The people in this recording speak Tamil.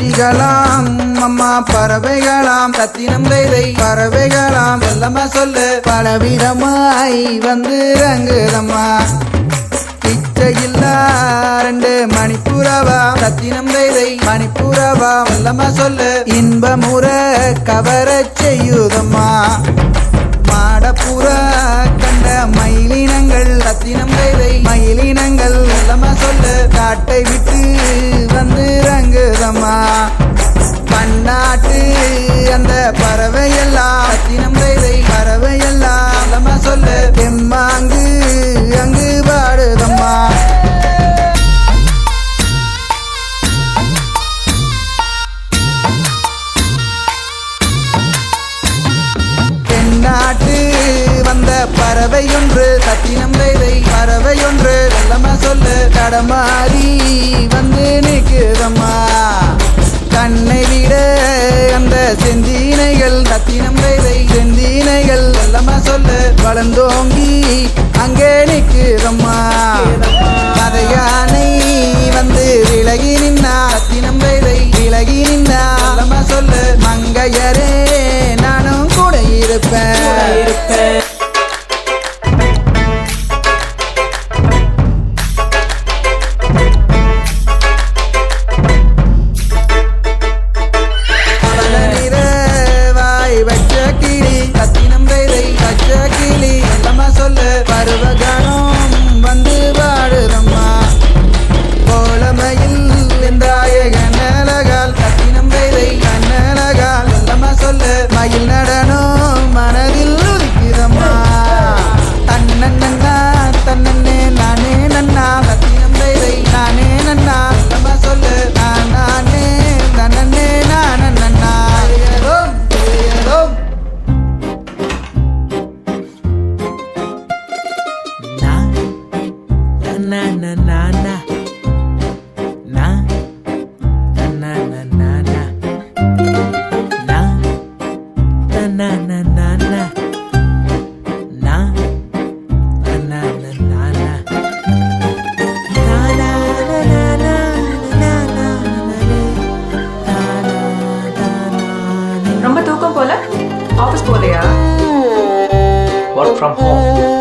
பட்சிகளாம் அம்மா பறவைகளாம் ரத்தினம் வேலை பறவைகளாம் செல்லம்மா சொல்லு பலவிதமாய் வந்து ரங்குதம்மா பிச்சையில்லா 2 மணிப்புறவா ரத்தினம் வேலை மணிப்புறவா செல்லம்மா சொல்லு இன்பமுற கவரச் செய்யுதம்மா மாடப்புற கண்ட மயிலினங்கள் ரத்தினம் வேலை மயிலினங்கள் செல்லம்மா சொல்லு காட்டை விட்டு வந்து ரங்குதம்மா பன்னாட்டு அந்த பறவையெல்லாம் ரத்தினம் வேலை பறவையெல்லாம் செல்லம்மா சொல்லு தெம்மாங்கு அங்கு பாடுதம்மா தென்னாட்டு வந்த பறவையொன்று ரத்தினம் வேலை பறவையொன்று செல்லம்மா சொல்லு கடமாறி வந்து நிற்குதம்மா கண்ணை விட அந்த செந்தினைகள் ரத்தினம் வேலை செந்தினைகள் செல்லம்மா சொல்லு வளர்ந்தோங்கி அங்கே நிற்குதம்மா கதையானை வந்து விலகி நின்னா ரத்தினம் வேலை விலகி நின்னா செல்லம்மா சொல்லு மங்கையரே நானும் கூட இருப்பேன் வச்ச கிளி ரத்தினம் வேலை வச்ச கிளி செல்லம்மா சொல்லு பருவகாலம் வந்து பாடுதம்மா கோலமையில் இந்தாய கண்ணழகால் ரத்தினம் வேலை கண்ணழகால் செல்லம்மா சொல்லு மயில் நடனம் மனதில் உதிக்குதம்மா தன்னன்னா தன்னே நானே நன்னா ரத்தினம் வேலை நானே நன்னா செல்லம்மா சொல்லு நானே தன்னே நானே நன்னா ரொம்ப தூக்கம் போல ஆபீஸ் போலையா Work from home.